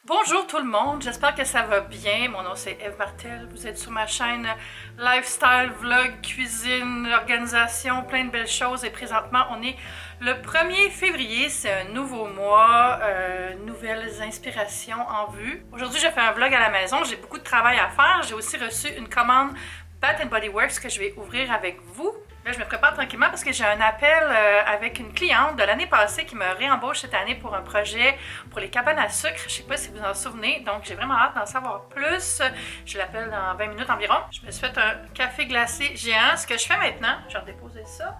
Bonjour tout le monde, j'espère que ça va bien. Mon nom c'est Eve Martel, vous êtes sur ma chaîne Lifestyle, Vlog, Cuisine, Organisation, plein de belles choses et présentement on est le 1er février, c'est un nouveau mois, nouvelles inspirations en vue. Aujourd'hui je fais un vlog à la maison, j'ai beaucoup de travail à faire, j'ai aussi reçu une commande Bath & Body Works que je vais ouvrir avec vous. Là, je me prépare tranquillement parce que j'ai un appel avec une cliente de l'année passée qui me réembauche cette année pour un projet pour les cabanes à sucre. Je sais pas si vous en souvenez, donc j'ai vraiment hâte d'en savoir plus. Je l'appelle dans 20 minutes environ. Je me suis fait un café glacé géant. Ce que je fais maintenant, je vais redéposer ça.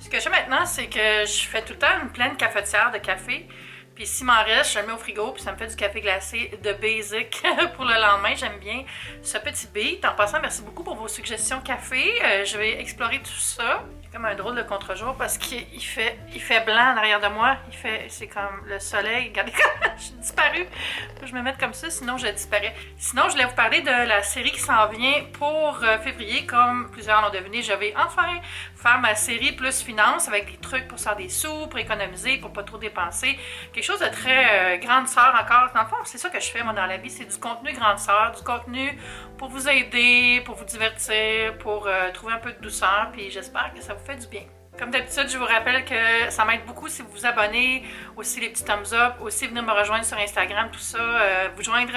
Ce que je fais maintenant, c'est que je fais tout le temps une pleine cafetière de café. Puis s'il m'en reste, je le mets au frigo, puis ça me fait du café glacé de basic pour le lendemain. J'aime bien ce petit beat. En passant, merci beaucoup pour vos suggestions café. Je vais explorer tout ça. C'est comme un drôle de contre-jour parce qu'il fait blanc en arrière de moi. C'est comme le soleil. Regardez comme je suis disparue. Faut que je me mette comme ça, sinon je disparais. Sinon, je voulais vous parler de la série qui s'en vient pour février. Comme plusieurs l'ont deviné, je vais enfin faire ma série plus finance avec des trucs pour faire des sous, pour économiser, pour pas trop dépenser. Quelque chose de très grande sœur encore. Dans le fond, c'est ça que je fais moi dans la vie, c'est du contenu grande sœur, du contenu pour vous aider, pour vous divertir, pour trouver un peu de douceur, puis j'espère que ça vous fait du bien. Comme d'habitude, je vous rappelle que ça m'aide beaucoup si vous vous abonnez, aussi les petits thumbs up, aussi venir me rejoindre sur Instagram, tout ça, vous joindre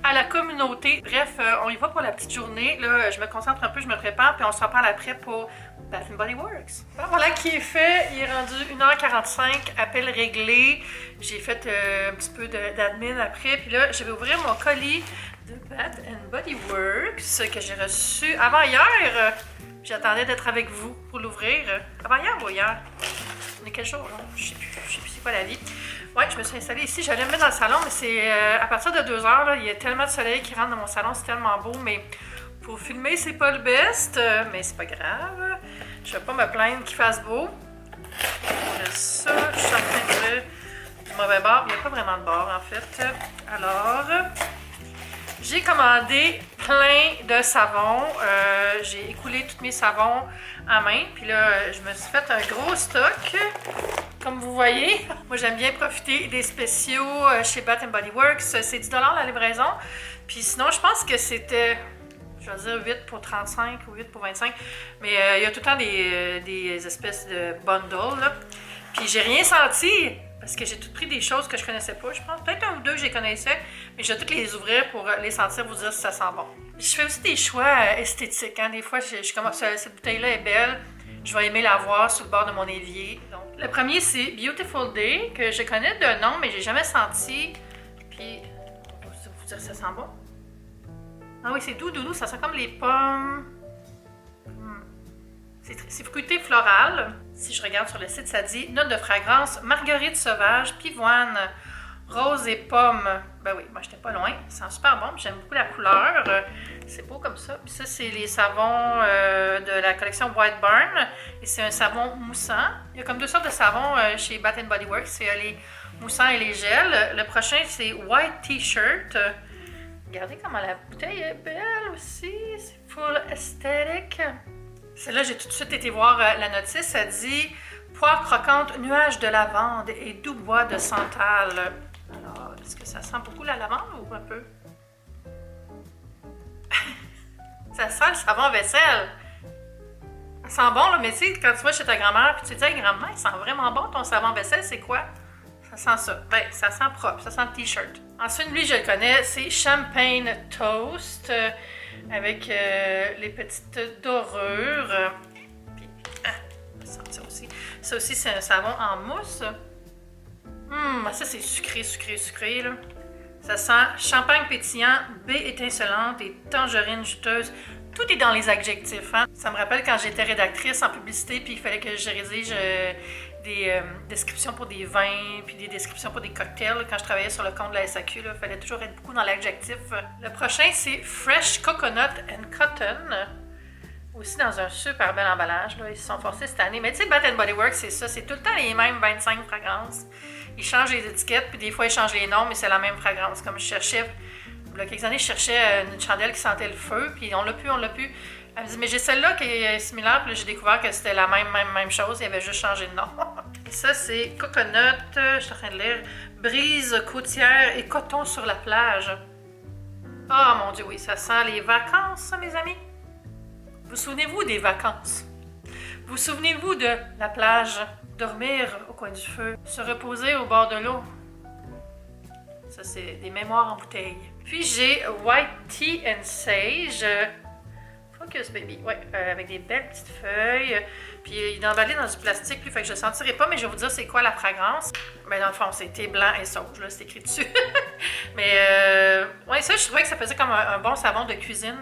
à la communauté. Bref, on y va pour la petite journée. Là, je me concentre un peu, je me prépare, puis on se reparle après pour Bath & Body Works. Alors, voilà qui est fait. Il est rendu 1h45, appel réglé. J'ai fait un petit peu d'admin après, puis là, je vais ouvrir mon colis de Bath & Body Works que j'ai reçu avant hier. J'attendais d'être avec vous pour l'ouvrir. Avant hier ou hier? On est quel jour, là? Je sais plus c'est quoi la vie. Ouais, je me suis installée ici. J'allais me mettre dans le salon, mais c'est à partir de 2h, là, il y a tellement de soleil qui rentre dans mon salon, c'est tellement beau, mais pour filmer, c'est pas le best, mais c'est pas grave. Je vais pas me plaindre qu'il fasse beau. Ça, je suis en train de du mauvais bord. Il n'y a pas vraiment de bord, en fait. Alors, j'ai commandé plein de savons. J'ai écoulé tous mes savons à main. Puis là, je me suis fait un gros stock. Comme vous voyez, moi j'aime bien profiter des spéciaux chez Bath & Body Works. C'est 10$ la livraison. Puis sinon, je pense que c'était, je vais dire 8 pour 35 ou 8 pour 25. Mais il y a tout le temps des espèces de bundles, là. Puis j'ai rien senti. Parce que j'ai tout pris des choses que je connaissais pas, je pense. Peut-être un ou deux que je connaissais, mais je vais toutes les ouvrir pour les sentir, vous dire si ça sent bon. Je fais aussi des choix esthétiques. Hein. Des fois, je commence, cette bouteille-là est belle. Je vais aimer la voir sur le bord de mon évier. Donc, le premier, c'est Beautiful Day, que je connais de nom, mais j'ai jamais senti. Puis, on va vous dire si ça sent bon. Ah oui, c'est doux, ça sent comme les pommes. C'est fruité floral. Si je regarde sur le site, ça dit note de fragrance, marguerite sauvage, pivoine, rose et pomme. Ben oui, moi j'étais pas loin. Ça sent super bon. J'aime beaucoup la couleur. C'est beau comme ça. Puis ça, c'est les savons de la collection White Barn. Et c'est un savon moussant. Il y a comme deux sortes de savons chez Bath & Body Works. C'est les moussants et les gels. Le prochain, c'est White T-shirt. Regardez comment la bouteille est belle aussi. C'est full aesthetic. Celle-là, j'ai tout de suite été voir la notice. Ça dit poire croquante, nuage de lavande et doux bois de santal. Alors, est-ce que ça sent beaucoup la lavande ou un peu? Ça sent le savon vaisselle. Ça sent bon, là, mais tu sais, quand tu vas chez ta grand-mère puis tu te dis, hey, grand-mère, il sent vraiment bon ton savon vaisselle, c'est quoi? Ça sent ça. Ben, ça sent propre, ça sent le t-shirt. Ensuite, lui, je le connais, c'est Champagne Toast. Avec les petites dorures. Puis, ça aussi. Ça aussi, c'est un savon en mousse. Ça, c'est sucré, là. Ça sent champagne pétillant, baie étincelante et tangerine juteuse. Tout est dans les adjectifs, hein. Ça me rappelle quand j'étais rédactrice en publicité, puis il fallait que je rédige des descriptions pour des vins, puis des descriptions pour des cocktails. Quand je travaillais sur le compte de la SAQ, il fallait toujours être beaucoup dans l'adjectif. Le prochain, c'est Fresh Coconut and Cotton. Aussi dans un super bel emballage. Là. Ils se sont forcés cette année. Mais tu sais, Bath & Body Works, c'est ça. C'est tout le temps les mêmes 25 fragrances. Ils changent les étiquettes, puis des fois, ils changent les noms, mais c'est la même fragrance. Comme je cherchais, il y a quelques années, je cherchais une chandelle qui sentait le feu, puis on l'a pu. Elle me dit, mais j'ai celle-là qui est similaire, puis là, j'ai découvert que c'était la même chose, il avait juste changé de nom. Et ça, c'est Coconut, je suis en train de lire, brise côtière et coton sur la plage. Ah mon Dieu, oui, ça sent les vacances, ça, mes amis. Vous souvenez-vous des vacances? Vous souvenez-vous de la plage? Dormir au coin du feu, se reposer au bord de l'eau. Ça, c'est des mémoires en bouteille. Puis j'ai White Tea and Sage. Focus Baby, ouais, avec des belles petites feuilles. Puis il est emballé dans du plastique, lui, fait que je ne sentirai pas, mais je vais vous dire c'est quoi la fragrance. Mais dans le fond, c'est thé blanc et sauge, là, c'est écrit dessus. Mais ouais, ça, je trouvais que ça faisait comme un bon savon de cuisine.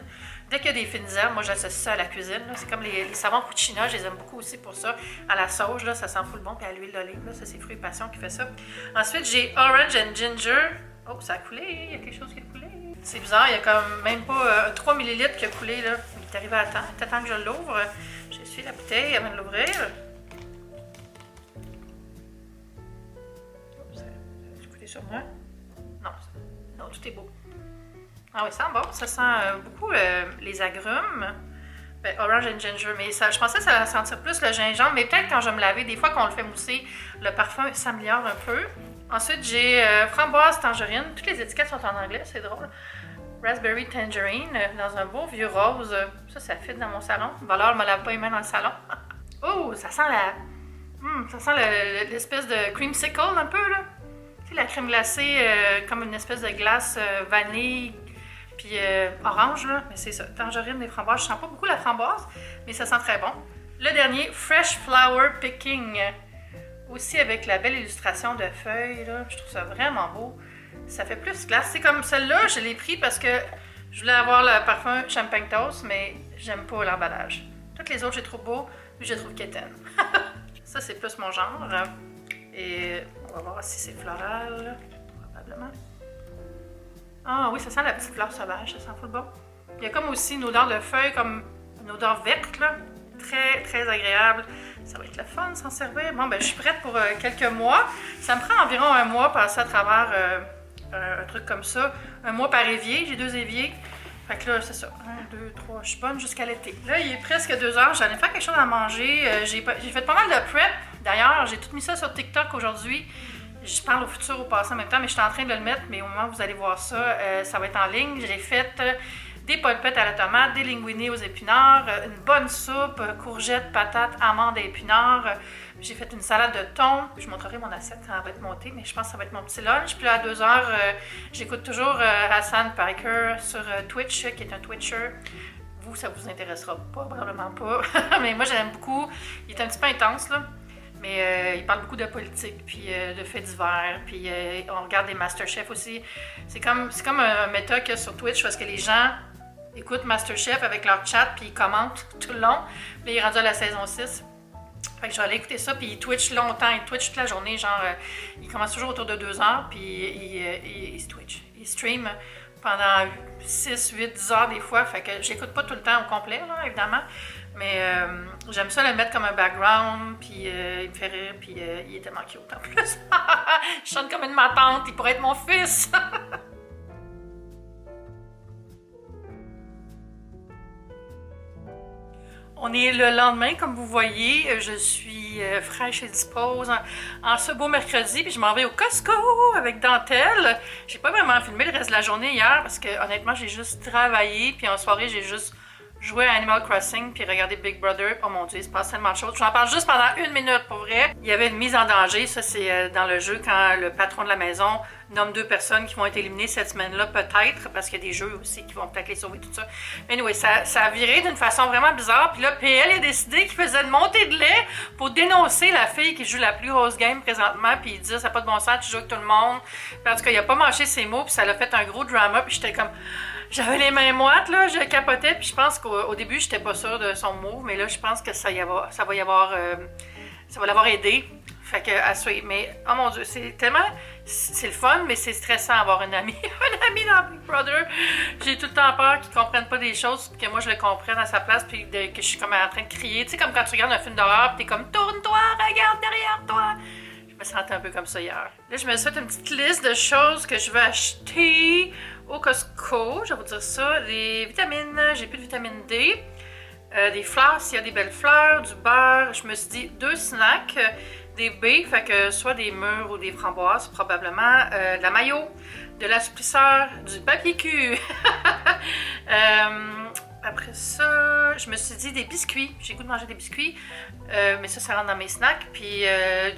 Dès qu'il y a des fines herbes, moi j'associe ça à la cuisine. C'est comme les savons Cucina, je les aime beaucoup aussi pour ça. À la sauge, là, ça sent full bon, puis à l'huile d'olive, là, ça c'est Fruits Passion qui fait ça. Ensuite, j'ai Orange and Ginger. Oh, ça a coulé, il y a quelque chose qui a coulé. C'est bizarre, il y a comme même pas 3 ml qui a coulé, là. Il est arrivé à temps. T'attends que je l'ouvre. J'essuie la bouteille avant de l'ouvrir. Ça a coulé sur moi? Non, non, tout est beau. Ah oui, ça sent bon. Ça sent beaucoup les agrumes. Ben, orange and ginger. Mais ça, je pensais que ça allait sentir plus le gingembre. Mais peut-être quand je vais me laver, des fois qu'on le fait mousser, le parfum s'améliore un peu. Ensuite, j'ai framboise tangerine. Toutes les étiquettes sont en anglais, c'est drôle. Raspberry tangerine dans un beau vieux rose. Ça fit dans mon salon. Valeur, me lave pas les mains dans le salon. Oh, ça sent ça sent l'espèce de creamsicle un peu, là. Tu sais, la crème glacée, comme une espèce de glace vanille. Puis orange, là, mais c'est ça, tangerine et framboise. Je sens pas beaucoup la framboise, mais ça sent très bon. Le dernier, Fresh Flower Picking. Aussi avec la belle illustration de feuilles, là. Je trouve ça vraiment beau. Ça fait plus glace. C'est comme celle-là, je l'ai pris parce que je voulais avoir le parfum Champagne Toast, mais j'aime pas l'emballage. Toutes les autres, je les trouve beaux, mais je les trouve quétaines. Ça, c'est plus mon genre. Et on va voir si c'est floral, probablement. Ah oui, ça sent la petite fleur sauvage, ça sent full bon. Il y a comme aussi une odeur de feuilles, comme une odeur verte, là. Très, très agréable. Ça va être le fun s'en servir. Bon, ben je suis prête pour quelques mois. Ça me prend environ un mois passer à travers un truc comme ça. Un mois par évier, j'ai 2 éviers. Fait que là, c'est ça. 1, 2, 3, je suis bonne jusqu'à l'été. Là, il est presque 2 heures. J'allais faire quelque chose à manger. J'ai fait pas mal de prep. D'ailleurs, j'ai tout mis ça sur TikTok aujourd'hui. Je parle au futur, au passé en même temps, mais je suis en train de le mettre. Mais au moment où vous allez voir ça, ça va être en ligne. J'ai fait des polpettes à la tomate, des linguini aux épinards, une bonne soupe, courgettes, patates, amandes et épinards. J'ai fait une salade de thon. Je vous montrerai mon assiette quand elle va être montée, mais je pense que ça va être mon petit lunch. Puis là, à 2 heures, j'écoute toujours Hassan Piker sur Twitch, qui est un Twitcher. Vous, ça vous intéressera pas, probablement pas. Mais moi, j'aime beaucoup. Il est un petit peu intense, là. Mais il parle beaucoup de politique, puis de faits divers, puis on regarde des Masterchef aussi. C'est comme un méta qu'il y a sur Twitch, parce que les gens écoutent Masterchef avec leur chat, puis ils commentent tout le long. Là, il est rendu à la saison 6. Fait que je vais aller écouter ça, puis il Twitch longtemps, il Twitch toute la journée, genre, il commence toujours autour de 2 heures, puis il Twitch. Il stream pendant 6, 8, 10 heures des fois, fait que j'écoute pas tout le temps au complet, là, évidemment. Mais j'aime ça le mettre comme un background, puis il me fait rire, puis il est tellement cute en plus. Je chante comme une ma tante, il pourrait être mon fils. On est le lendemain, comme vous voyez, je suis fraîche et dispose en ce beau mercredi, puis je m'en vais au Costco avec Dentelle. J'ai pas vraiment filmé le reste de la journée hier, parce que honnêtement, j'ai juste travaillé, puis en soirée, j'ai juste jouer à Animal Crossing puis regarder Big Brother. Oh mon Dieu, il se passe tellement de choses. J'en parle juste pendant 1 minute, pour vrai. Il y avait une mise en danger. Ça, c'est dans le jeu quand le patron de la maison nomme 2 personnes qui vont être éliminées cette semaine-là, peut-être, parce qu'il y a des jeux aussi qui vont peut-être les sauver, tout ça. Mais anyway, ça a viré d'une façon vraiment bizarre. Puis là, PL a décidé qu'il faisait une montée de lait pour dénoncer la fille qui joue la plus grosse game présentement. Puis il dit, ça n'a pas de bon sens, tu joues avec tout le monde. Puis en tout cas, il a pas mâché ses mots, puis ça l'a fait un gros drama. Puis j'étais comme... J'avais les mains moites, là, je capotais, puis je pense qu'au début, j'étais pas sûre de son move, mais là, je pense que ça va l'avoir aidé. Fait que, à suivre. Mais, oh mon Dieu, c'est le fun, mais c'est stressant d'avoir un ami dans Big Brother. J'ai tout le temps peur qu'ils comprennent pas des choses, puis que moi, je le comprenne à sa place, puis que je suis comme en train de crier. Tu sais, comme quand tu regardes un film d'horreur, puis t'es comme, tourne-toi, regarde derrière toi. Je me sentais un peu comme ça hier. Là, je me suis fait une petite liste de choses que je veux acheter au Costco. Je vais vous dire ça. Des vitamines, j'ai plus de vitamine D. Des fleurs, s'il y a des belles fleurs, du beurre. Je me suis dit 2 snacks. des baies, fait que soit des mûres ou des framboises, probablement. De la mayo, de l'assouplisseur, du papier cul. Après ça, je me suis dit des biscuits. J'ai le goût de manger des biscuits, mais ça rentre dans mes snacks. Puis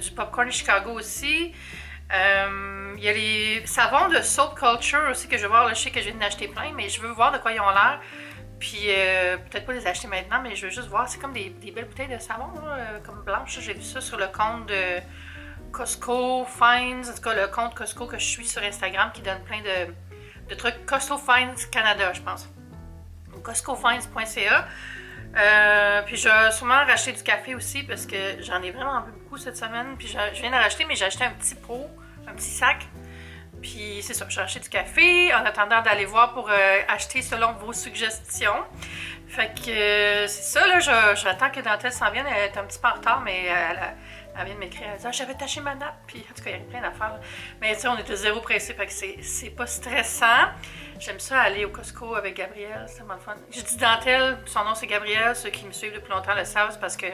du popcorn Chicago aussi. Il y a les savons de Soap Culture aussi que je vais voir. Là, je sais que je viens d'acheter plein, mais je veux voir de quoi ils ont l'air. Puis peut-être pas les acheter maintenant, mais je veux juste voir. C'est comme des belles bouteilles de savon, là, comme blanches. J'ai vu ça sur le compte de Costco Finds, en tout cas le compte Costco que je suis sur Instagram qui donne plein de trucs. Costco Finds Canada, je pense. CostcoFinds.ca. Puis je vais sûrement racheter du café aussi parce que j'en ai vraiment bu beaucoup cette semaine. Puis je viens d'en racheter, mais j'ai acheté un petit pot, un petit sac. Puis c'est ça, j'ai acheté du café en attendant d'aller voir pour acheter selon vos suggestions. Fait que c'est ça, là, j'attends que Dentelle s'en vienne. Elle est un petit peu en retard, mais elle vient de m'écrire. Elle dit « Ah, j'avais taché ma nappe. » Puis en tout cas, il y a plein d'affaires. Mais tu sais, on était zéro pressé, fait que c'est pas stressant. J'aime ça aller au Costco avec Gabrielle, c'est tellement le fun. J'ai dit Dentelle, son nom c'est Gabrielle. Ceux qui me suivent depuis longtemps le savent parce que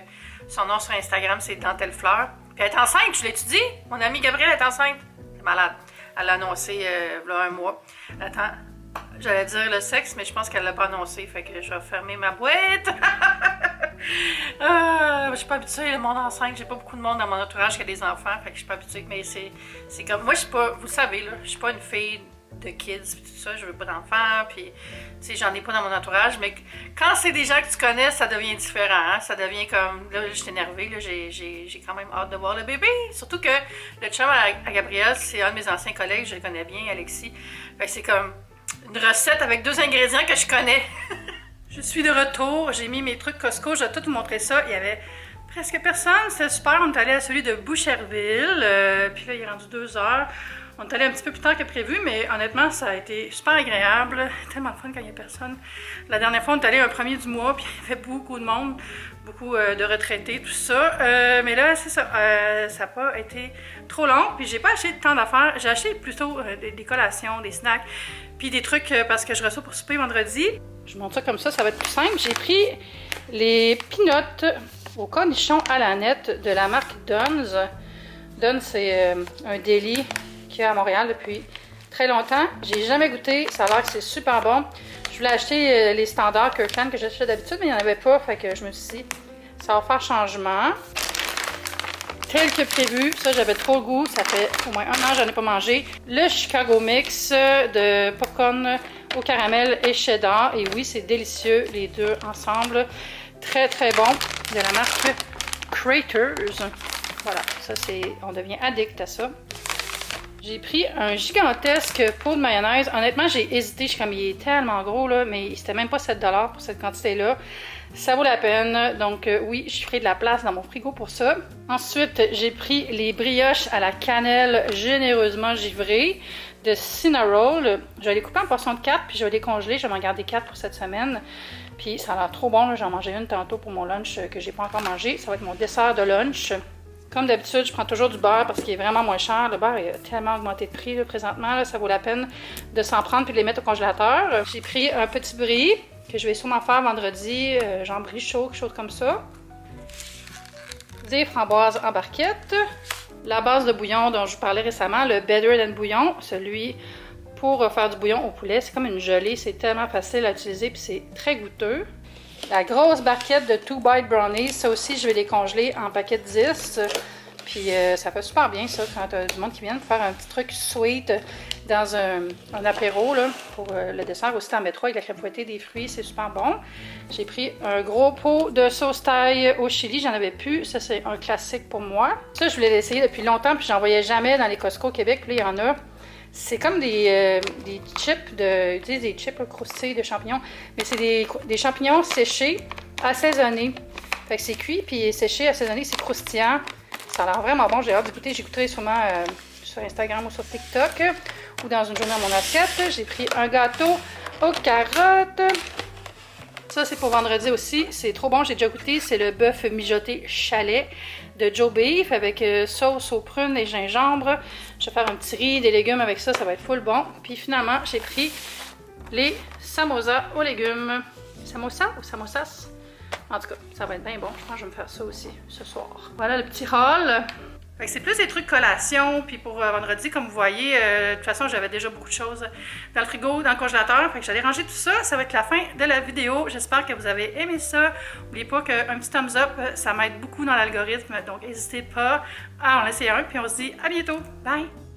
son nom sur Instagram c'est Dentelle Fleur. Puis elle est enceinte, je l'ai-tu dit? Mon amie Gabrielle est enceinte. C'est malade. Elle l'a annoncé il y a un mois. Attends, j'allais dire le sexe, mais je pense qu'elle l'a pas annoncé. Fait que je vais fermer ma boîte. Je suis pas habituée, le monde enceinte. J'ai pas beaucoup de monde dans mon entourage qui a des enfants. Fait que je suis pas habituée. Mais c'est comme. Moi, je suis pas. Vous le savez, là, je suis pas une fille de kids pis tout ça, je veux pas d'enfants, puis tu sais, j'en ai pas dans mon entourage, mais quand c'est des gens que tu connais, ça devient différent, hein? Ça devient comme, là, je suis énervée, là, j'ai quand même hâte de voir le bébé, surtout que le chum à Gabrielle, c'est un de mes anciens collègues, je le connais bien, Alexis, fait que c'est comme une recette avec 2 ingrédients que je connais. Je suis de retour, j'ai mis mes trucs Costco, je vais tout vous montrer ça, il y avait presque personne, c'était super, on est allé à celui de Boucherville, puis là, il est rendu 2 heures. On est allé un petit peu plus tard que prévu, mais honnêtement, ça a été super agréable. Tellement fun quand il n'y a personne. La dernière fois, on est allé un premier du mois, puis il y avait beaucoup de monde, beaucoup de retraités, tout ça. Mais là, c'est ça. Ça n'a pas été trop long, puis j'ai pas acheté tant d'affaires. J'ai acheté plutôt des collations, des snacks, puis des trucs parce que je reçois pour souper vendredi. Je montre ça comme ça va être plus simple. J'ai pris les peanuts au cornichon à la nette de la marque Dunn's. Dunn's, c'est un deli qu'il y a à Montréal depuis très longtemps. J'ai jamais goûté, ça a l'air que c'est super bon. Je voulais acheter les standards Kirkland que j'achète d'habitude, mais il n'y en avait pas, fait que je me suis dit, ça va faire changement. Tel que prévu, ça j'avais trop le goût, ça fait au moins 1 an que j'en ai pas mangé. Le Chicago Mix de popcorn au caramel et cheddar, et oui, c'est délicieux, les deux ensemble. Très très bon, de la marque Craters. Voilà, ça c'est, on devient addict à ça. J'ai pris un gigantesque pot de mayonnaise. Honnêtement, j'ai hésité. Je suis comme, il est tellement gros, là, mais c'était même pas 7$ pour cette quantité-là. Ça vaut la peine. Donc, oui, je ferai de la place dans mon frigo pour ça. Ensuite, j'ai pris les brioches à la cannelle généreusement givrées de Cinnarroll. Je vais les couper en portions de 4, puis je vais les congeler. Je vais m'en garder 4 pour cette semaine. Puis, ça a l'air trop bon. J'en mangeais une tantôt pour mon lunch que j'ai pas encore mangé. Ça va être mon dessert de lunch. Comme d'habitude, je prends toujours du beurre parce qu'il est vraiment moins cher. Le beurre a tellement augmenté de prix là, présentement. Là, ça vaut la peine de s'en prendre et de les mettre au congélateur. J'ai pris un petit brie que je vais sûrement faire vendredi, genre brie chaud, quelque chose comme ça. Des framboises en barquette. La base de bouillon dont je vous parlais récemment, le Better Than Bouillon, celui pour faire du bouillon au poulet. C'est comme une gelée, c'est tellement facile à utiliser puis c'est très goûteux. La grosse barquette de 2 Bite Brownies, ça aussi je vais les congeler en paquet de 10. Puis ça fait super bien ça quand tu as du monde qui vient faire un petit truc sweet dans un apéro là, pour le dessert. Aussi en mettre 3 avec la crème fouettée, des fruits, c'est super bon. J'ai pris un gros pot de sauce thaï au chili, j'en avais plus. Ça c'est un classique pour moi. Ça je voulais l'essayer depuis longtemps puis j'en voyais jamais dans les Costco au Québec. Puis là il y en a. C'est comme des chips, des chips croustilles de champignons, mais c'est des champignons séchés, assaisonnés. Fait que c'est cuit, puis séché, assaisonné, c'est croustillant. Ça a l'air vraiment bon, j'ai hâte de goûter. J'ai goûté sûrement sur Instagram ou sur TikTok, ou dans une journée à mon assiette. J'ai pris un gâteau aux carottes. Ça, c'est pour vendredi aussi. C'est trop bon, j'ai déjà goûté. C'est le bœuf mijoté chalet de Joe Beef avec sauce aux prunes et gingembre. Je vais faire un petit riz, des légumes avec ça, ça va être full bon. Puis finalement, j'ai pris les samosas aux légumes. Samosa ou samosas? En tout cas, ça va être bien bon. Je pense que je vais me faire ça aussi ce soir. Voilà le petit haul. Fait que c'est plus des trucs collation, puis pour vendredi, comme vous voyez, de toute façon, j'avais déjà beaucoup de choses dans le frigo, dans le congélateur, fait que j'allais ranger tout ça. Ça va être la fin de la vidéo. J'espère que vous avez aimé ça. N'oubliez pas qu'un petit thumbs up, ça m'aide beaucoup dans l'algorithme, donc n'hésitez pas à en laisser un, puis on se dit à bientôt. Bye!